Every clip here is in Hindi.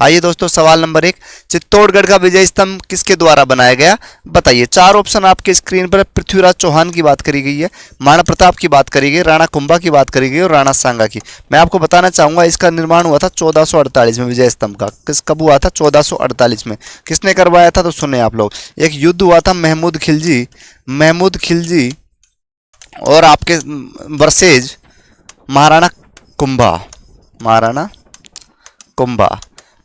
आइए दोस्तों, सवाल नंबर 1, चित्तौड़गढ़ का विजय स्तंभ किसके द्वारा बनाया गया, बताइए। चार ऑप्शन आपके स्क्रीन पर। पृथ्वीराज चौहान की बात करी गई है, महाराणा प्रताप की बात करी गई, राणा कुंभा की बात करी गई और राणा सांगा की। मैं आपको बताना चाहूंगा इसका निर्माण हुआ था 1448 में। विजय स्तंभ का कब हुआ था? 1448 में। किसने करवाया था? तो सुने आप लोग। एक युद्ध हुआ था महमूद खिलजी और आपके वर्सेज महाराणा कुंभा।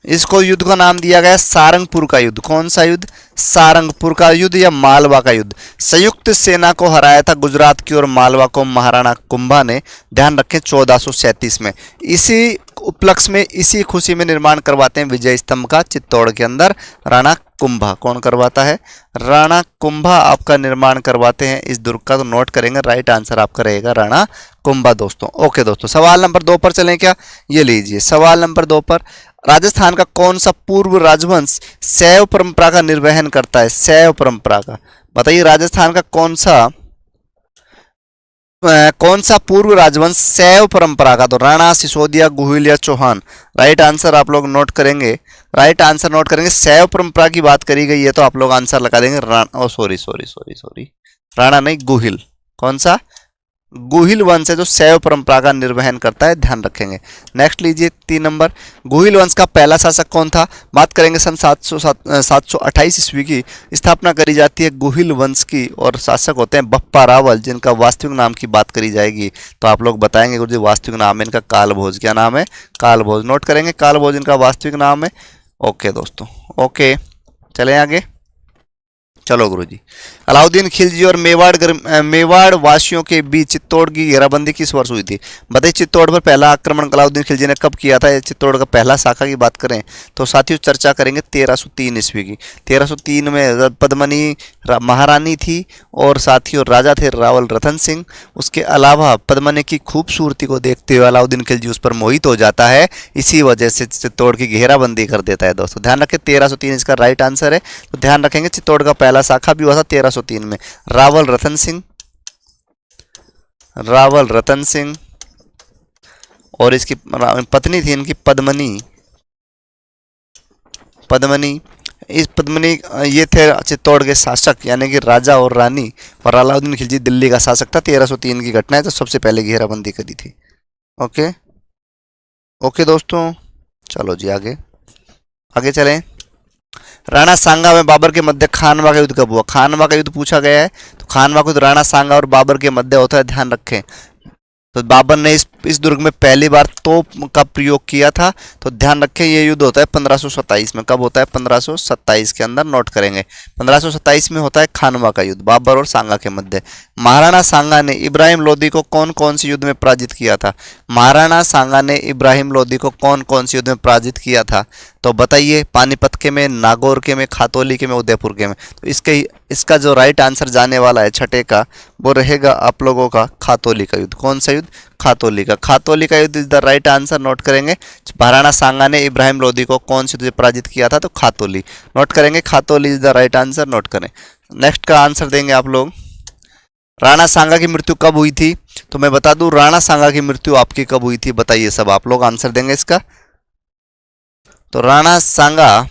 इसको युद्ध का नाम दिया गया सारंगपुर का युद्ध। कौन सा युद्ध? सारंगपुर का युद्ध या मालवा का युद्ध। संयुक्त सेना को हराया था गुजरात की और मालवा को महाराणा कुंभा ने, ध्यान रखें, 1437 में। इसी उपलक्ष्य में, इसी खुशी में निर्माण करवाते हैं विजय स्तंभ का चित्तौड़ के अंदर राणा कुंभा। कौन करवाता है? राणा कुंभा आपका निर्माण करवाते हैं इस दुर्ग का। तो नोट करेंगे, राइट आंसर आपका रहेगा राणा कुंभा दोस्तों। ओके दोस्तों, सवाल नंबर 2 पर चलें क्या? ये लीजिए सवाल नंबर 2 पर। राजस्थान का कौन सा पूर्व राजवंश शैव परंपरा का निर्वहन करता है? शैव परंपरा का, बताइए। राजस्थान का कौन सा पूर्व राजवंश शैव परंपरा का? तो राणा, सिसोदिया, गुहिल या चौहान। राइट आंसर आप लोग नोट करेंगे, राइट आंसर नोट करेंगे। शैव परंपरा की बात करी गई है तो आप लोग आंसर लगा देंगे राणा नहीं, गुहिल। कौन सा? गुहिल वंश है जो शैव परंपरा का निर्वहन करता है, ध्यान रखेंगे। नेक्स्ट लीजिए 3 नंबर। गुहिल वंश का पहला शासक कौन था? बात करेंगे सन 728 ईस्वी की स्थापना करी जाती है गुहिल वंश की और शासक होते हैं बप्पा रावल, जिनका वास्तविक नाम की बात करी जाएगी तो आप लोग बताएंगे गुरुजी वास्तविक नाम है इनका कालभोज। क्या नाम है? कालभोज। नोट करेंगे, कालभोज इनका वास्तविक नाम है। ओके दोस्तों, ओके चलें आगे। चलो गुरुजी। अलाउद्दीन खिलजी और मेवाड़ वासियों के बीच चित्तौड़ की घेराबंदी किस वर्ष हुई थी? बताइए। चित्तौड़ पर पहला आक्रमण अलाउद्दीन खिलजी ने कब किया था? चित्तौड़ का पहला शाखा की बात करें तो साथियों चर्चा करेंगे 1303 ईस्वी की। 1303 में पद्मनी महारानी थी और साथियों राजा थे रावल रतन सिंह। उसके अलावा पद्मनी की खूबसूरती को देखते हुए अलाउद्दीन खिलजी उस पर मोहित हो जाता है, इसी वजह से चित्तौड़ की घेराबंदी कर देता है दोस्तों। ध्यान रखें, 1303 इसका राइट आंसर है। तो ध्यान रखेंगे, चित्तौड़ का पहला शाखा भी हुआ था 1303 में। रावल रतन सिंह और इसकी पत्नी थी इनकी पद्मनी। इस पद्मनी ये थे चित्तौड़ के शासक, यानी कि राजा और रानी। और अलाउद्दीन खिलजी दिल्ली का शासक था। 1303 की घटना है, तो सबसे पहले घेराबंदी करी थी। ओके ओके दोस्तों, चलो जी आगे चलें। राणा सांगा में बाबर के मध्य खानवा का युद्ध कब हुआ? खानवा का युद्ध पूछा गया है, तो खानवा का युद्ध राणा सांगा और बाबर के मध्य होता है, ध्यान रखें। तो बाबर ने इस दुर्ग में पहली बार तोप का प्रयोग किया था, तो ध्यान रखें ये युद्ध होता है 1527 में। कब होता है? 1527 के अंदर नोट करेंगे। 1527 में होता है खानवा का युद्ध बाबर और सांगा के मध्य। महाराणा सांगा ने इब्राहिम लोदी को कौन कौन से युद्ध में पराजित किया था? महाराणा सांगा ने इब्राहिम लोदी को कौन कौन से युद्ध में पराजित किया था? तो बताइए। पानीपत के में, नागौर के में, खातौली के में, उदयपुर के में। तो इसका जो राइट आंसर जाने वाला है छठे का, वो रहेगा आप लोगों का खातौली का युद्ध। कौन सा युद्ध? खातौली का युद्ध is the right answer. Note करेंगे। महाराणा सांगा ने इब्राहिम लोदी को कौन से युद्ध पराजित किया था? तो खातौली। नोट करेंगे, Khatauli is the right answer. Note करें। नेक्स्ट का आंसर देंगे आप लोग। राणा सांगा की मृत्यु कब हुई थी? तो मैं बता दूं, राणा सांगा की मृत्यु आपकी कब हुई थी? बताइए, सब आप लोग आंसर देंगे इसका। तो राणा सांगा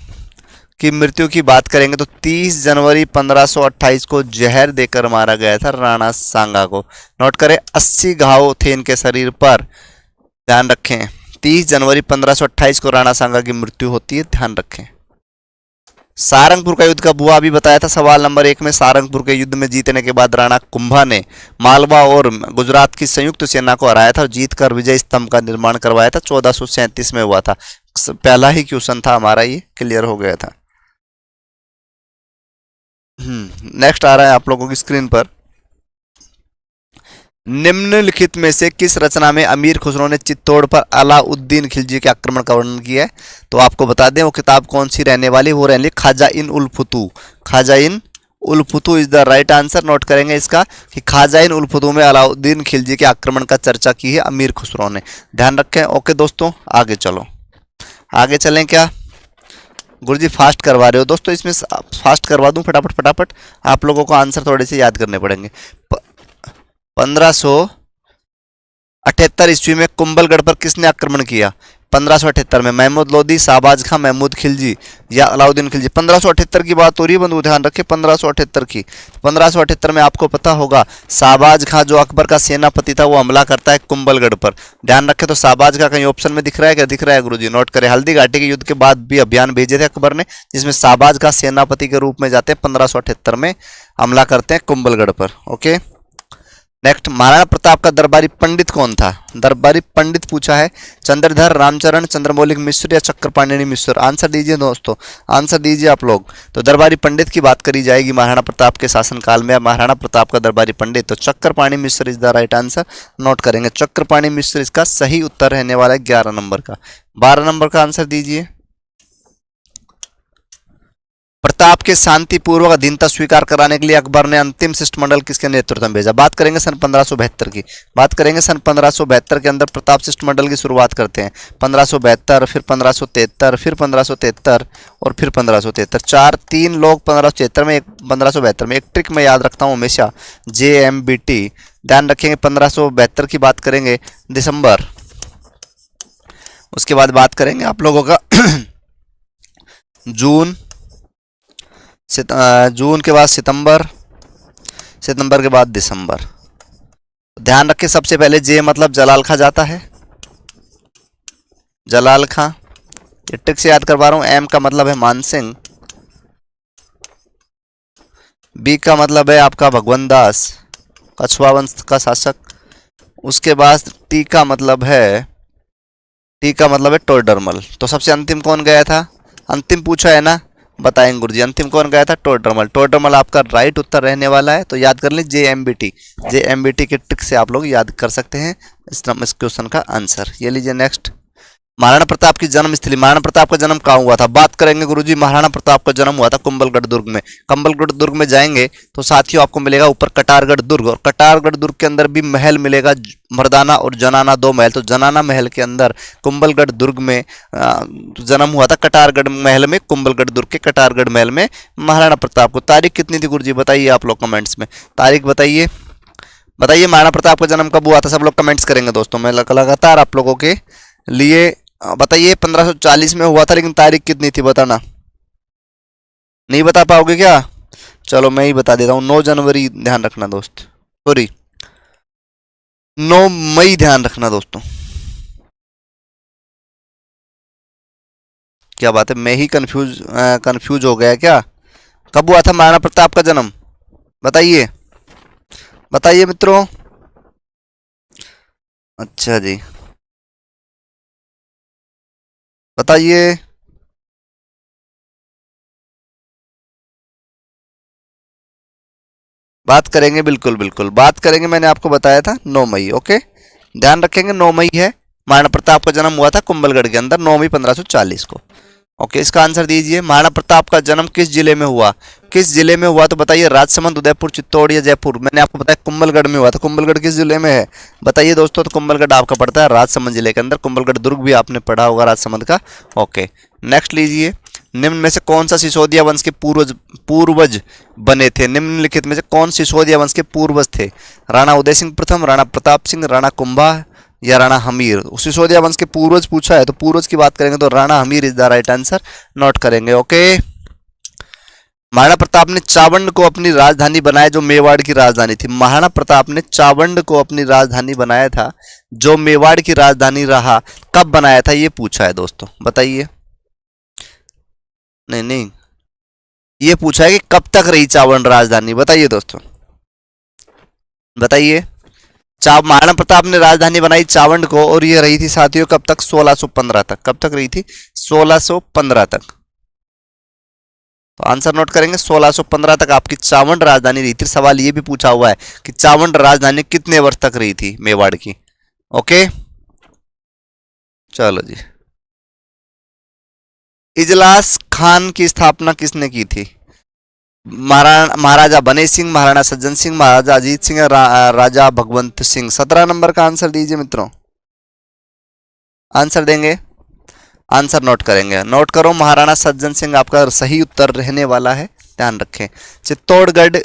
की मृत्यु की बात करेंगे तो 30 जनवरी 1528 को जहर देकर मारा गया था राणा सांगा को। नोट करें, 80 घाव थे इनके शरीर पर, ध्यान रखें। 30 जनवरी 1528 को राणा सांगा की मृत्यु होती है, ध्यान रखें। सारंगपुर का युद्ध कब हुआ? अभी बताया था सवाल नंबर 1 में। सारंगपुर के युद्ध में जीतने के बाद राणा कुंभा ने मालवा और गुजरात की संयुक्त सेना को हराया था और जीतकर विजय स्तंभ का निर्माण करवाया था। 1437 में हुआ था। पहला ही क्वेश्चन था हमारा, ये क्लियर हो गया था। नेक्स्ट आ रहा है आप लोगों की स्क्रीन पर। निम्नलिखित में से किस रचना में अमीर खुसरो ने चित्तौड़ पर अलाउद्दीन खिलजी के आक्रमण का वर्णन किया है? तो आपको बता दें वो किताब कौन सी रहने वाली, वो रहने Khazain ul Futuh is the right answer. Note करेंगे इसका कि खाजा-इन उल फुतू में अलाउद्दीन खिलजी के आक्रमण का चर्चा की है अमीर खुसरो ने, ध्यान रखें। ओके दोस्तों, आगे चलो, आगे चलें क्या? गुरुजी फास्ट करवा रहे हो दोस्तों, इसमें फास्ट करवा दूं फटाफट आप लोगों को आंसर थोड़े से याद करने पड़ेंगे। 1578 ईस्वी में कुंभलगढ़ पर किसने आक्रमण किया? 1578 में महमूद लोदी, शाहबाज खां, महमूद खिलजी या अलाउद्दीन खिलजी। 1578 की बात हो रही है बंधु, ध्यान रखिए 1578 की। 1578 में आपको पता होगा शाहबाज खां जो अकबर का सेनापति था वो हमला करता है कुंभलगढ़ पर। ध्यान रखें तो शाहबाज खां कहीं ऑप्शन में दिख रहा है क्या? दिख रहा है गुरुजी, नोट करें। हल्दी घाटी के युद्ध के बाद भी अभियान भेजे थे अकबर ने जिसमें शाहबाज खां सेनापति के रूप में जाते हैं, 1578 में हमला करते हैं कुंभलगढ़ पर। ओके, नेक्स्ट, महाराणा प्रताप का दरबारी पंडित कौन था? दरबारी पंडित पूछा है, चंद्रधर, रामचरण, चंद्रमौलिक मिश्र या चक्रपाणि मिश्र? आंसर दीजिए दोस्तों, आंसर दीजिए आप लोग। तो दरबारी पंडित की बात करी जाएगी महाराणा प्रताप के शासनकाल में। महाराणा प्रताप का दरबारी पंडित तो Chakrapani Mishra is the right answer, note करेंगे। चक्रपाणि मिश्र इसका सही उत्तर रहने वाला है 11 नंबर का। 12 नंबर का आंसर दीजिए। प्रताप के शांतिपूर्वक अधीनता स्वीकार कराने के लिए अकबर ने अंतिम शिष्टमंडल किसके नेतृत्व में भेजा? बात करेंगे सन 1572 की। बात करेंगे सन 1572 के अंदर प्रताप शिष्टमंडल की शुरुआत करते हैं। 1572, फिर 1573, फिर 1573 और फिर 1573। 3 लोग 1573 में, 1572 में। एक ट्रिक मैं याद रखता हूँ हमेशा, JMBT, ध्यान रखेंगे। 1572 की बात करेंगे दिसंबर, उसके बाद बात करेंगे आप लोगों का जून के बाद सितंबर, सितंबर के बाद दिसंबर। ध्यान रखें सबसे पहले जे मतलब जलाल खां जाता है, जलाल खां, ये ट्रिक से याद करवा रहा हूं। एम का मतलब है मानसिंह, बी का मतलब है आपका भगवंत दास, कछुआ वंश का शासक। उसके बाद टी का मतलब है टोडरमल। तो सबसे अंतिम कौन गया था? अंतिम पूछा है ना, बताएंगे गुरुजी। अंतिम कौन गया था? टोडरमल। टोडरमल आपका राइट उत्तर रहने वाला है। तो याद कर लीजिए JMBT, JMBT के ट्रिक से आप लोग याद कर सकते हैं इस क्वेश्चन का आंसर। ये लीजिए नेक्स्ट, महाराणा प्रताप की जन्म स्थली। महाराणा प्रताप का जन्म कहाँ हुआ था? बात करेंगे गुरुजी, महाराणा प्रताप का जन्म हुआ था कुंभलगढ़ दुर्ग में। कुंभलगढ़ दुर्ग में जाएंगे तो साथियों आपको मिलेगा ऊपर कटारगढ़ दुर्ग, और कटारगढ़ दुर्ग के अंदर भी महल मिलेगा, मर्दाना और जनाना 2 महल। तो जनाना महल के अंदर कुंभलगढ़ दुर्ग में जन्म हुआ था, कटारगढ़ महल में, कुंभलगढ़ दुर्ग के कटारगढ़ महल में महाराणा प्रताप को। तारीख कितनी थी गुरुजी बताइए आप लोग कमेंट्स में, तारीख बताइए, बताइए महाराणा प्रताप का जन्म कब हुआ था? सब लोग कमेंट्स करेंगे दोस्तों, मैं लगातार आप लोगों के लिए बताइए। 1540 में हुआ था, लेकिन तारीख कितनी थी बताना, नहीं बता पाओगे क्या? चलो मैं ही बता देता हूँ, 9 जनवरी ध्यान रखना दोस्त, सॉरी 9 मई ध्यान रखना दोस्तों। क्या बात है, मैं ही कंफ्यूज हो गया क्या? कब हुआ था महाराणा प्रताप का जन्म? बताइए, बताइए मित्रों। अच्छा जी, बताइए। बात करेंगे, बिल्कुल बिल्कुल बात करेंगे, मैंने आपको बताया था 9 मई। ओके, ध्यान रखेंगे 9 मई है महाराणा प्रताप का जन्म हुआ था कुंभलगढ़ के अंदर 9 मई 1540 को। ओके, इसका आंसर दीजिए। महाराणा प्रताप का जन्म किस जिले में हुआ? किस जिले में हुआ? तो बताइए, राजसमंद, उदयपुर, चित्तौड़ या जयपुर? मैंने आपको बताया कुंभलगढ़ में हुआ था। कुंभलगढ़ किस जिले में है बताइए दोस्तों? तो कुंभलगढ़ आपका पड़ता है राजसमंद जिले के अंदर। कुंभलगढ़ दुर्ग भी आपने पढ़ा होगा राजसमंद का। ओके, नेक्स्ट लीजिए, निम्न में से कौन सा सिसोदिया वंश के पूर्वज बने थे? निम्नलिखित में से कौन सिसोदिया वंश के पूर्वज थे? राणा उदय सिंह प्रथम, राणा प्रताप सिंह, राणा कुंभा या राणा हमीर? सिसोदिया वंश के पूर्वज पूछा है, तो पूर्वज की बात करेंगे तो Rana Hamir is the right answer, note करेंगे। ओके, महाराणा प्रताप ने चावंड को अपनी राजधानी बनाया जो मेवाड़ की राजधानी थी। महाराणा प्रताप ने चावंड को अपनी राजधानी बनाया था जो मेवाड़ की राजधानी रहा, कब बनाया था ये पूछा है दोस्तों, बताइए। नहीं, ये पूछा है कि कब तक रही चावंड राजधानी, बताइए दोस्तों, बताइए। महाराणा प्रताप ने राजधानी बनाई चावंड को, और ये रही थी साथियों कब तक? 1615 तक। कब तक रही थी? 1615 तक। तो आंसर नोट करेंगे, 1615 तक आपकी चावंड राजधानी रही थी। सवाल ये भी पूछा हुआ है कि चावंड राजधानी कितने वर्ष तक रही थी मेवाड़ की। ओके, चलो जी। इजलास खान की स्थापना किसने की थी? महाराजा बने सिंह, महाराणा सज्जन सिंह, महाराजा अजीत सिंह, राजा भगवंत सिंह? 17 नंबर का आंसर दीजिए मित्रों, आंसर देंगे, आंसर नोट करेंगे। नोट करो, महाराणा सज्जन सिंह आपका सही उत्तर रहने वाला है। ध्यान रखें। चित्तौड़गढ़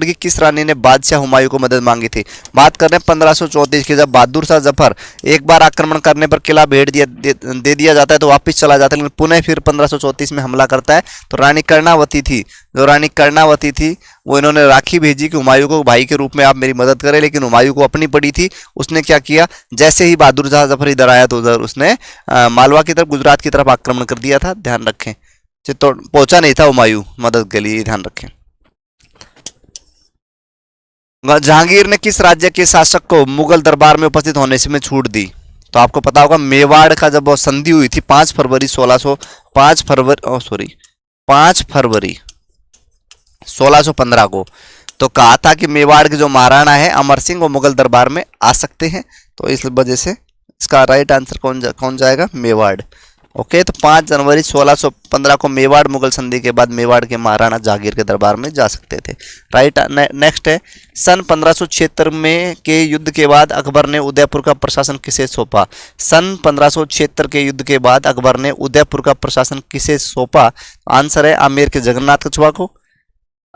की किस रानी ने बादशाह हुमायूं को मदद मांगी थी? बात कर रहे हैं 1534 की, जब बहादुर शाह जफर एक बार आक्रमण करने पर किला दे दिया जाता है तो वापस चला जाता है, लेकिन पुनः फिर 1534 में हमला करता है। तो रानी कर्णावती थी, जो रानी कर्णावती थी वो इन्होंने राखी भेजी कि हुमायूं को भाई के रूप में आप मेरी मदद करें, लेकिन हुमायूं को अपनी पड़ी थी। उसने क्या किया, जैसे ही बहादुर शाह जफर इधर आया तो उधर उसने मालवा की तरफ, गुजरात की तरफ आक्रमण कर दिया था। ध्यान रखें, चित्तौड़ पहुंचा नहीं था हुमायूं मदद के लिए, ध्यान रखें। जहांगीर ने किस राज्य के शासक को मुगल दरबार में उपस्थित होने से में छूट दी? तो आपको पता होगा मेवाड़ का जब संधि हुई थी 5 फरवरी 1615 को, तो कहा था कि मेवाड़ के जो महाराणा है अमर सिंह वो मुगल दरबार में आ सकते हैं। तो इस वजह से इसका राइट आंसर कौन जाएगा? मेवाड़। ओके, तो 5 जनवरी 1615 को मेवाड़ मुगल संधि के बाद मेवाड़ के महाराणा जहांगीर के दरबार में जा सकते थे। राइट। नेक्स्ट है, सन 1576 में के युद्ध के बाद अकबर ने उदयपुर का प्रशासन किसे सौंपा? सन 1576 के युद्ध के बाद अकबर ने उदयपुर का प्रशासन किसे सौंपा? आंसर है आमेर के जगन्नाथ कछुआ को।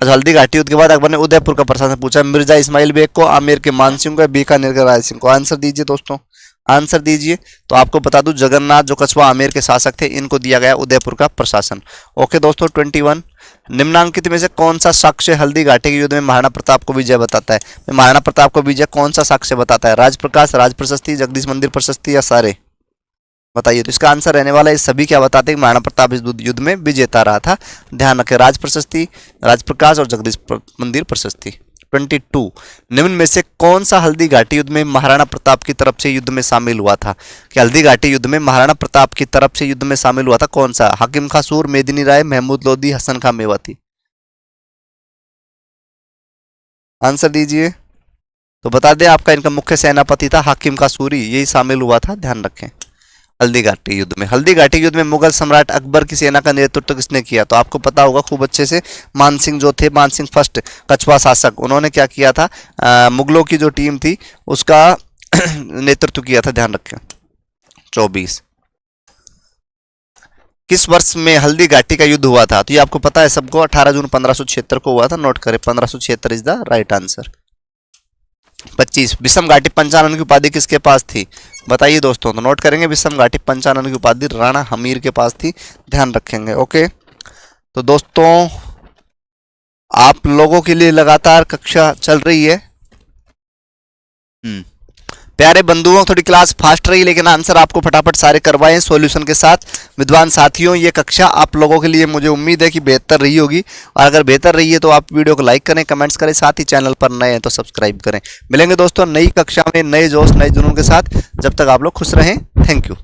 हल्दी घाटी युद्ध के बाद अकबर ने उदयपुर का प्रशासन पूछा, मिर्जा इस्माइल बेग को, आमेर के मानसिंह को, बीकानेर के राय सिंह को। आंसर दीजिए दोस्तों, आंसर दीजिए। तो आपको बता दूं जगन्नाथ जो कछुआ आमेर के शासक थे, इनको दिया गया उदयपुर का प्रशासन। ओके दोस्तों, 21 निम्नांकित में से कौन सा साक्ष्य हल्दी घाटी के युद्ध में महाराणा प्रताप को विजय बताता है? महाराणा प्रताप को विजय कौन सा साक्ष्य बताता है? राजप्रकाश, राज प्रशस्ति, जगदीश मंदिर प्रशस्ति या सारे? बताइए। तो इसका आंसर रहने वाला है सभी। क्या बताते हैं कि महाराणा प्रताप इस युद्ध में विजेता रहा था। ध्यान रखें, राज प्रशस्ति, राजप्रकाश और जगदीश मंदिर प्रशस्ति। 22 निम्न में से कौन सा हल्दी घाटी युद्ध में महाराणा प्रताप की तरफ से युद्ध में शामिल हुआ था? कि हल्दी घाटी युद्ध में महाराणा प्रताप की तरफ से युद्ध में शामिल हुआ था कौन सा? हाकिम खां सूर, मेदिनी राय, महमूद लोधी, हसन खां मेवाती। आंसर दीजिए। तो बता दें आपका इनका मुख्य सेनापति था हाकिम खां सूरी, यही शामिल हुआ था। ध्यान रखें। हल्दी घाटी युद्ध में, हल्दी घाटी युद्ध में मुगल सम्राट अकबर की सेना का नेतृत्व किसने किया? तो आपको पता होगा खूब अच्छे से, मानसिंह जो थे, मानसिंह फर्स्ट कछुआ शासक, उन्होंने क्या किया था, मुगलों की जो टीम थी उसका नेतृत्व किया था। ध्यान रखें। 24 किस वर्ष में हल्दी घाटी का युद्ध हुआ था? तो ये आपको पता है सबको, 18 जून 1576 को हुआ था। नोट करें, 1576 इज द राइट आंसर। 25 विषम घाटी पंचानन की उपाधि किसके पास थी? बताइए दोस्तों। तो नोट करेंगे, विषम घाटी पंचानन की उपाधि राणा हमीर के पास थी। ध्यान रखेंगे। ओके, तो दोस्तों आप लोगों के लिए लगातार कक्षा चल रही है। प्यारे बंधुओं, थोड़ी क्लास फास्ट रही, लेकिन आंसर आपको फटाफट सारे करवाएं सॉल्यूशन के साथ। विद्वान साथियों, ये कक्षा आप लोगों के लिए मुझे उम्मीद है कि बेहतर रही होगी, और अगर बेहतर रही है तो आप वीडियो को लाइक करें, कमेंट्स करें, साथ ही चैनल पर नए हैं तो सब्सक्राइब करें। मिलेंगे दोस्तों नई कक्षा में नए जोश नए जुनून के साथ। जब तक आप लोग खुश रहें। Thank you.